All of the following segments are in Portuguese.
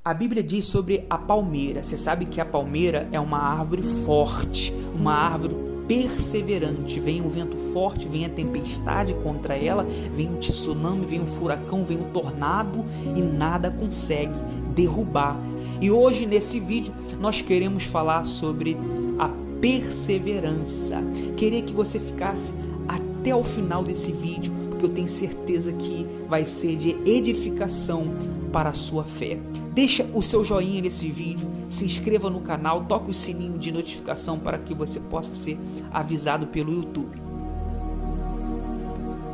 A Bíblia diz sobre a palmeira. Você sabe que a palmeira é uma árvore forte, uma árvore perseverante. Vem um vento forte, vem a tempestade contra ela, vem um tsunami, vem um furacão, vem um tornado e nada consegue derrubar. E hoje nesse vídeo nós queremos falar sobre a perseverança. Queria que você ficasse até o final desse vídeo, porque eu tenho certeza que vai ser de edificação para a sua fé. Deixa o seu joinha nesse vídeo, se inscreva no canal, toque o sininho de notificação para que você possa ser avisado pelo YouTube.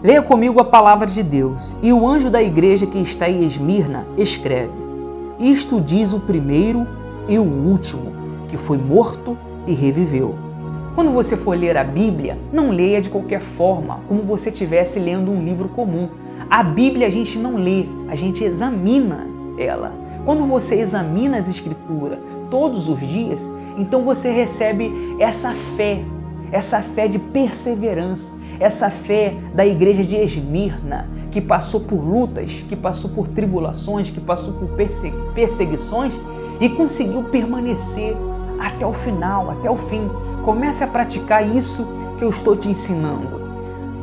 Leia comigo a palavra de Deus. E o anjo da igreja que está em Esmirna escreve: Isto diz o primeiro e o último, que foi morto e reviveu. Quando você for ler a Bíblia, não leia de qualquer forma, como você estivesse lendo um livro comum. A Bíblia a gente não lê, a gente examina ela. Quando você examina as Escrituras todos os dias, então você recebe essa fé de perseverança, essa fé da igreja de Esmirna, que passou por lutas, que passou por tribulações, que passou por perseguições e conseguiu permanecer até o final, até o fim. Comece a praticar isso que eu estou te ensinando.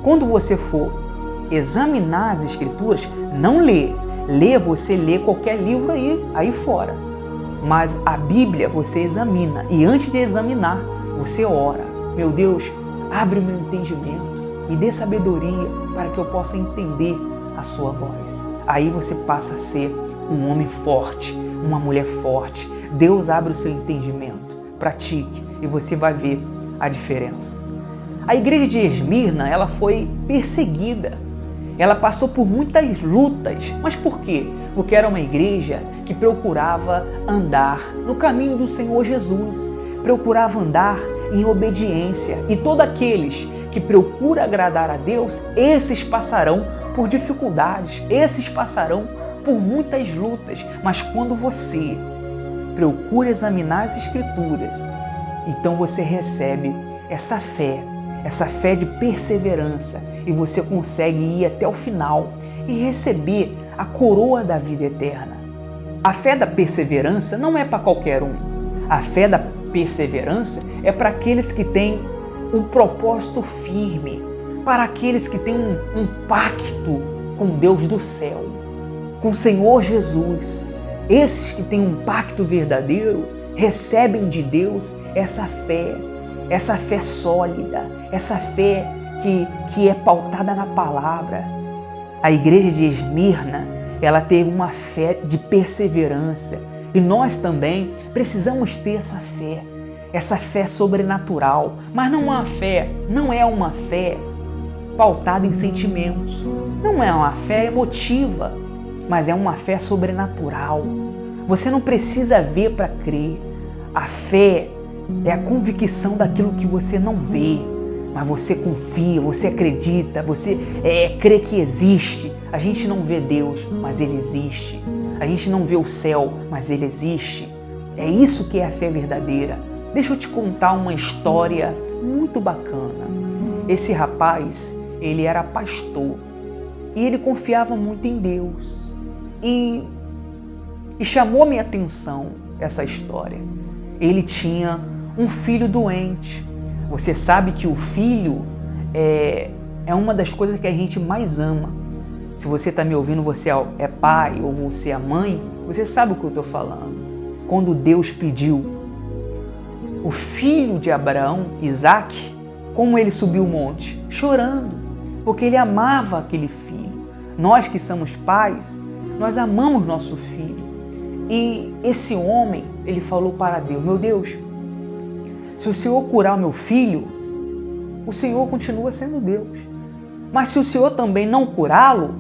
Quando você for examinar as Escrituras, não lê. Você lê qualquer livro aí fora. Mas a Bíblia você examina. E antes de examinar, você ora. Meu Deus, abre o meu entendimento. Me dê sabedoria para que eu possa entender a sua voz. Aí você passa a ser um homem forte, uma mulher forte. Deus abre o seu entendimento. Pratique e você vai ver a diferença. A igreja de Esmirna, ela foi perseguida. Ela passou por muitas lutas. Mas por quê? Porque era uma igreja que procurava andar no caminho do Senhor Jesus, procurava andar em obediência. E todos aqueles que procuram agradar a Deus, esses passarão por dificuldades, esses passarão por muitas lutas. Mas quando você procura examinar as Escrituras, então você recebe essa fé de perseverança, e você consegue ir até o final e receber a coroa da vida eterna. A fé da perseverança não é para qualquer um. A fé da perseverança é para aqueles que têm um propósito firme, para aqueles que têm um pacto com Deus do céu, com o Senhor Jesus. Esses que têm um pacto verdadeiro recebem de Deus essa fé sólida, essa fé que é pautada na palavra. A igreja de Esmirna, ela teve uma fé de perseverança, e nós também precisamos ter essa fé sobrenatural, mas não é uma fé pautada em sentimentos, não é uma fé emotiva, mas é uma fé sobrenatural. Você não precisa ver para crer. A fé é a convicção daquilo que você não vê, mas você confia, você acredita, você crê que existe. A gente não vê Deus, mas Ele existe. A gente não vê o céu, mas Ele existe. É isso que é a fé verdadeira. Deixa eu te contar uma história muito bacana. Esse rapaz, ele era pastor e ele confiava muito em Deus. E chamou minha atenção essa história. Ele tinha um filho doente. Você sabe que o filho é uma das coisas que a gente mais ama. Se você está me ouvindo, você é pai ou você é mãe, você sabe o que eu estou falando. Quando Deus pediu o filho de Abraão, Isaque, como ele subiu o monte? Chorando, porque ele amava aquele filho. Nós que somos pais, nós amamos nosso filho. E esse homem, ele falou para Deus: meu Deus, se o Senhor curar o meu filho, o Senhor continua sendo Deus. Mas se o Senhor também não curá-lo,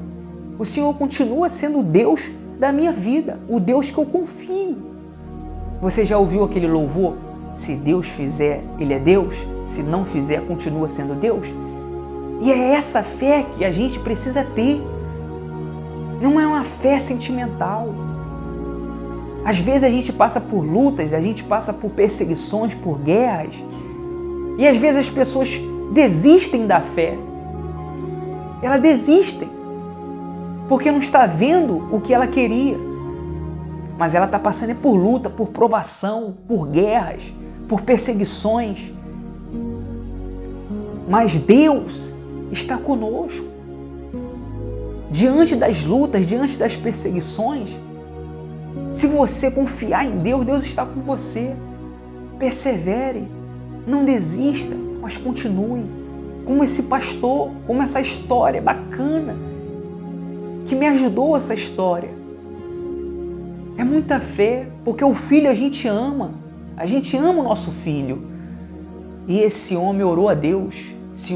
o Senhor continua sendo Deus da minha vida, o Deus que eu confio. Você já ouviu aquele louvor? Se Deus fizer, Ele é Deus. Se não fizer, continua sendo Deus. E é essa fé que a gente precisa ter. Não é uma fé sentimental. Às vezes a gente passa por lutas, a gente passa por perseguições, por guerras. E às vezes as pessoas desistem da fé. Elas desistem porque não está vendo o que ela queria. mas ela está passando por luta, por provação, por guerras, por perseguições. Mas Deus está conosco. Diante das lutas, diante das perseguições, se você confiar em Deus, Deus está com você. Persevere, não desista, mas continue. Como esse pastor, como essa história bacana, que me ajudou essa história. É muita fé, porque o filho a gente ama o nosso filho. E esse homem orou a Deus, se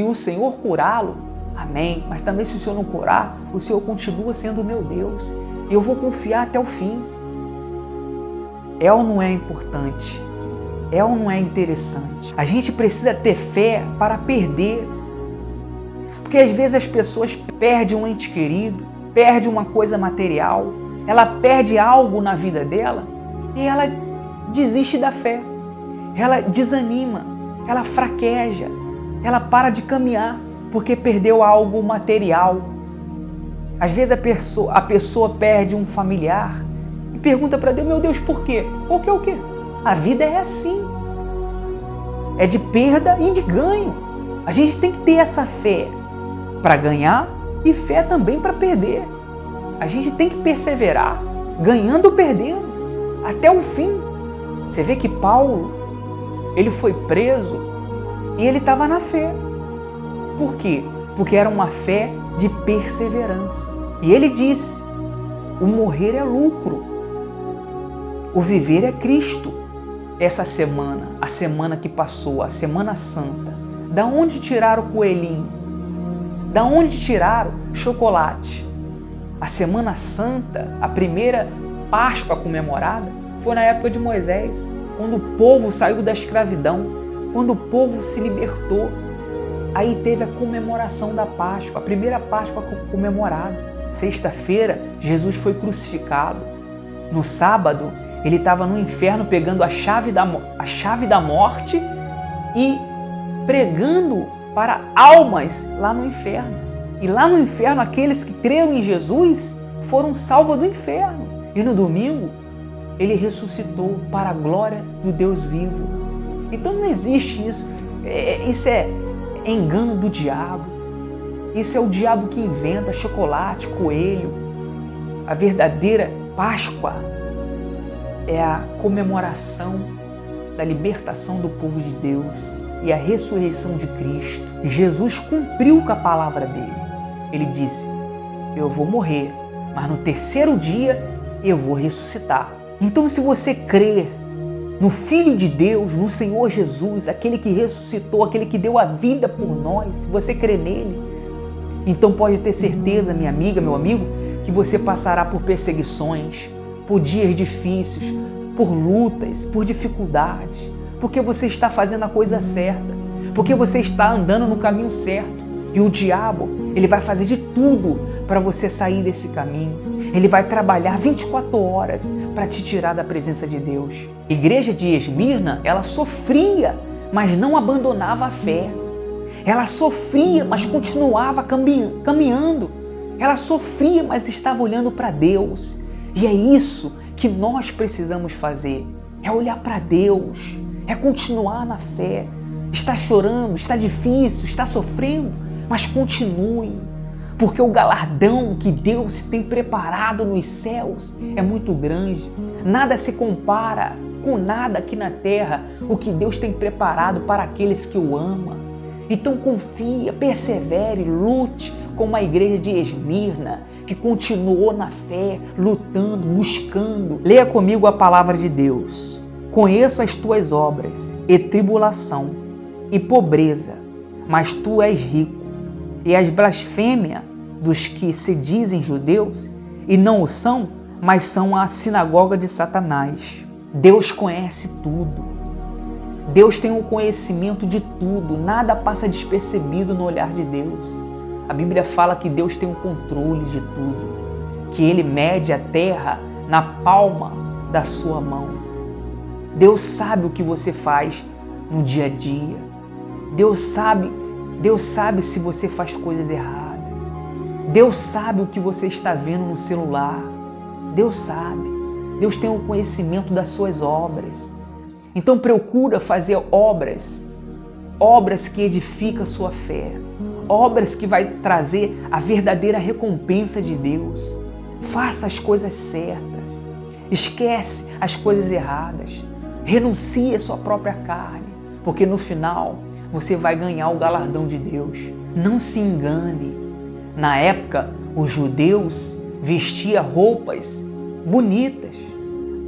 o Senhor curá-lo, amém, mas também se o Senhor não curar, o Senhor continua sendo o meu Deus, e eu vou confiar até o fim. É ou não é importante? É ou não é interessante? A gente precisa ter fé para perder, porque às vezes as pessoas perdem um ente querido, perdem uma coisa material, ela perde algo na vida dela e ela desiste da fé, ela desanima, ela fraqueja, ela para de caminhar porque perdeu algo material. Às vezes a pessoa perde um familiar e pergunta para Deus, meu Deus, por quê? Porque o quê? A vida é assim, é de perda e de ganho. A gente tem que ter essa fé para ganhar e fé também para perder. A gente tem que perseverar, ganhando ou perdendo, até o fim. Você vê que Paulo, ele foi preso e ele estava na fé. Por quê? Porque era uma fé de perseverança. E ele disse, o morrer é lucro, o viver é Cristo. Essa semana, a semana que passou, a Semana Santa, da onde tiraram o coelhinho? Da onde tiraram chocolate? A Semana Santa, a primeira Páscoa comemorada, foi na época de Moisés, quando o povo saiu da escravidão, quando o povo se libertou. Aí teve a comemoração da Páscoa, a primeira Páscoa comemorada. Sexta-feira, Jesus foi crucificado. No sábado, ele estava no inferno pegando a chave da morte e pregando para almas lá no inferno. E lá no inferno, aqueles que creram em Jesus foram salvos do inferno. E no domingo, ele ressuscitou para a glória do Deus vivo. Então não existe isso. Isso é engano do diabo. Isso é o diabo que inventa chocolate, coelho. A verdadeira Páscoa é a comemoração da libertação do povo de Deus e a ressurreição de Cristo. Jesus cumpriu com a palavra dele. Ele disse, eu vou morrer, mas no terceiro dia eu vou ressuscitar. Então, se você crer no Filho de Deus, no Senhor Jesus, aquele que ressuscitou, aquele que deu a vida por nós, se você crê nele, então pode ter certeza, minha amiga, meu amigo, que você passará por perseguições, por dias difíceis, por lutas, por dificuldades, porque você está fazendo a coisa certa, porque você está andando no caminho certo. E o diabo, ele vai fazer de tudo para você sair desse caminho. Ele vai trabalhar 24 horas para te tirar da presença de Deus. A igreja de Esmirna, ela sofria, mas não abandonava a fé. Ela sofria, mas continuava caminhando. Ela sofria, mas estava olhando para Deus. E é isso que nós precisamos fazer. É olhar para Deus. É continuar na fé. Está chorando, está difícil, está sofrendo, mas continue, porque o galardão que Deus tem preparado nos céus é muito grande. Nada se compara com nada aqui na terra, o que Deus tem preparado para aqueles que o amam. Então confia, persevere, lute como a igreja de Esmirna, que continuou na fé, lutando, buscando. Leia comigo a palavra de Deus. Conheço as tuas obras, e tribulação, e pobreza, mas tu és rico. E as blasfêmias dos que se dizem judeus e não o são, mas são a sinagoga de Satanás. Deus conhece tudo. Deus tem o conhecimento de tudo. Nada passa despercebido no olhar de Deus. A Bíblia fala que Deus tem o controle de tudo, que Ele mede a terra na palma da sua mão. Deus sabe o que você faz no dia a dia. Deus sabe se você faz coisas erradas. Deus sabe o que você está vendo no celular. Deus sabe. Deus tem o conhecimento das suas obras. Então procura fazer obras que edificam a sua fé, obras que vai trazer a verdadeira recompensa de Deus. Faça as coisas certas, esquece as coisas erradas, renuncie à sua própria carne, porque no final você vai ganhar o galardão de Deus. Não se engane, na época os judeus vestiam roupas bonitas,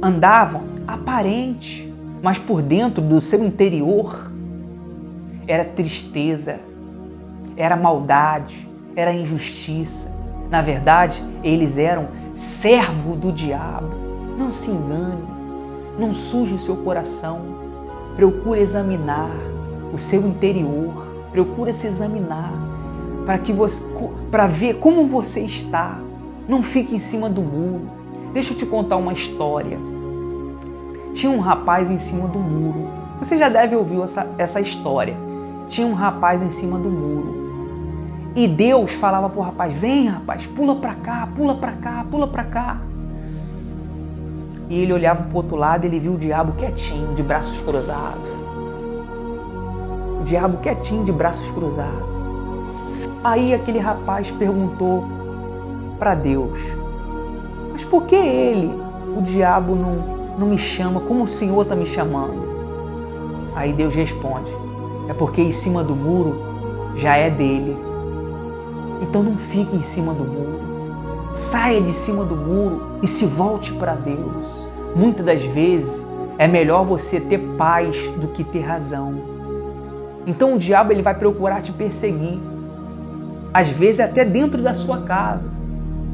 andavam aparentes, mas por dentro do seu interior era tristeza, era maldade, era injustiça. Na verdade, eles eram servo do diabo. Não se engane, não suje o seu coração. Procure examinar o seu interior, procure se examinar para ver como você está. Não fique em cima do muro. Deixa eu te contar uma história. Tinha um rapaz em cima do muro. Você já deve ouvir essa história. Tinha um rapaz em cima do muro. E Deus falava para o rapaz: vem, rapaz, pula para cá, pula para cá, pula para cá. E ele olhava para o outro lado e ele viu o diabo quietinho, de braços cruzados. O diabo quietinho, de braços cruzados. Aí aquele rapaz perguntou para Deus: mas por que ele, o diabo, não me chama como o Senhor está me chamando? Aí Deus responde: é porque em cima do muro já é dele. Então não fique em cima do muro. Saia de cima do muro e se volte para Deus. Muitas das vezes é melhor você ter paz do que ter razão. Então o diabo ele vai procurar te perseguir. Às vezes até dentro da sua casa.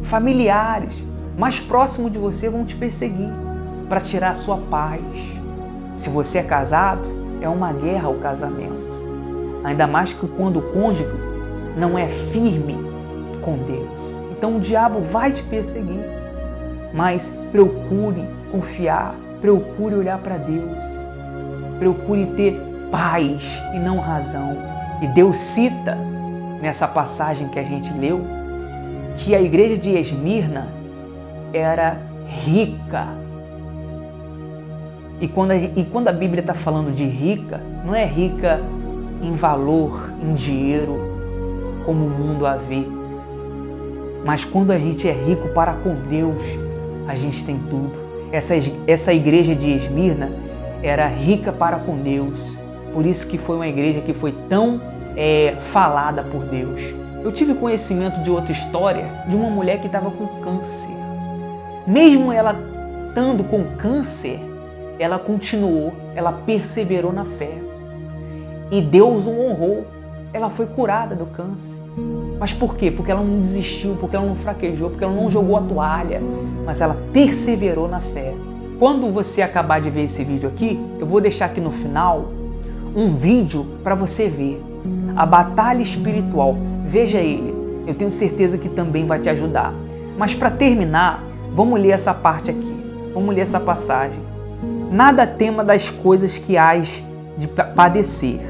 Familiares mais próximos de você vão te perseguir para tirar a sua paz. Se você é casado, é uma guerra o casamento. Ainda mais que quando o cônjuge não é firme com Deus. Então o diabo vai te perseguir. Mas procure confiar, procure olhar para Deus. Procure ter paz e não razão. E Deus cita nessa passagem que a gente leu que a igreja de Esmirna era rica. E quando a Bíblia está falando de rica, não é rica em valor, em dinheiro, como o mundo a vê. Mas quando a gente é rico para com Deus, a gente tem tudo. Essa igreja de Esmirna era rica para com Deus. Por isso que foi uma igreja que foi tão falada por Deus. Eu tive conhecimento de outra história de uma mulher que estava com câncer. Mesmo ela estando com câncer, ela continuou, ela perseverou na fé. E Deus o honrou. Ela foi curada do câncer. Mas por quê? Porque ela não desistiu, porque ela não fraquejou, porque ela não jogou a toalha, mas ela perseverou na fé. Quando você acabar de ver esse vídeo aqui, eu vou deixar aqui no final um vídeo para você ver. A batalha espiritual. Veja ele. Eu tenho certeza que também vai te ajudar. Mas para terminar, vamos ler essa parte aqui. Vamos ler essa passagem. Nada tema das coisas que hás de padecer.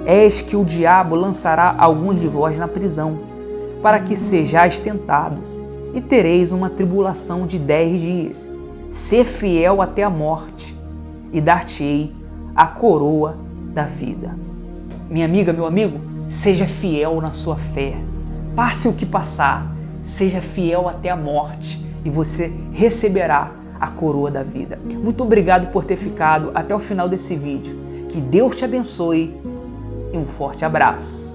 Eis que o diabo lançará alguns de vós na prisão, para que sejais tentados, e tereis uma tribulação de 10 dias. Ser fiel até a morte, e dar-te-ei a coroa da vida. Minha amiga, meu amigo, seja fiel na sua fé. Passe o que passar, seja fiel até a morte, e você receberá a coroa da vida. Muito obrigado por ter ficado até o final desse vídeo. Que Deus te abençoe e um forte abraço.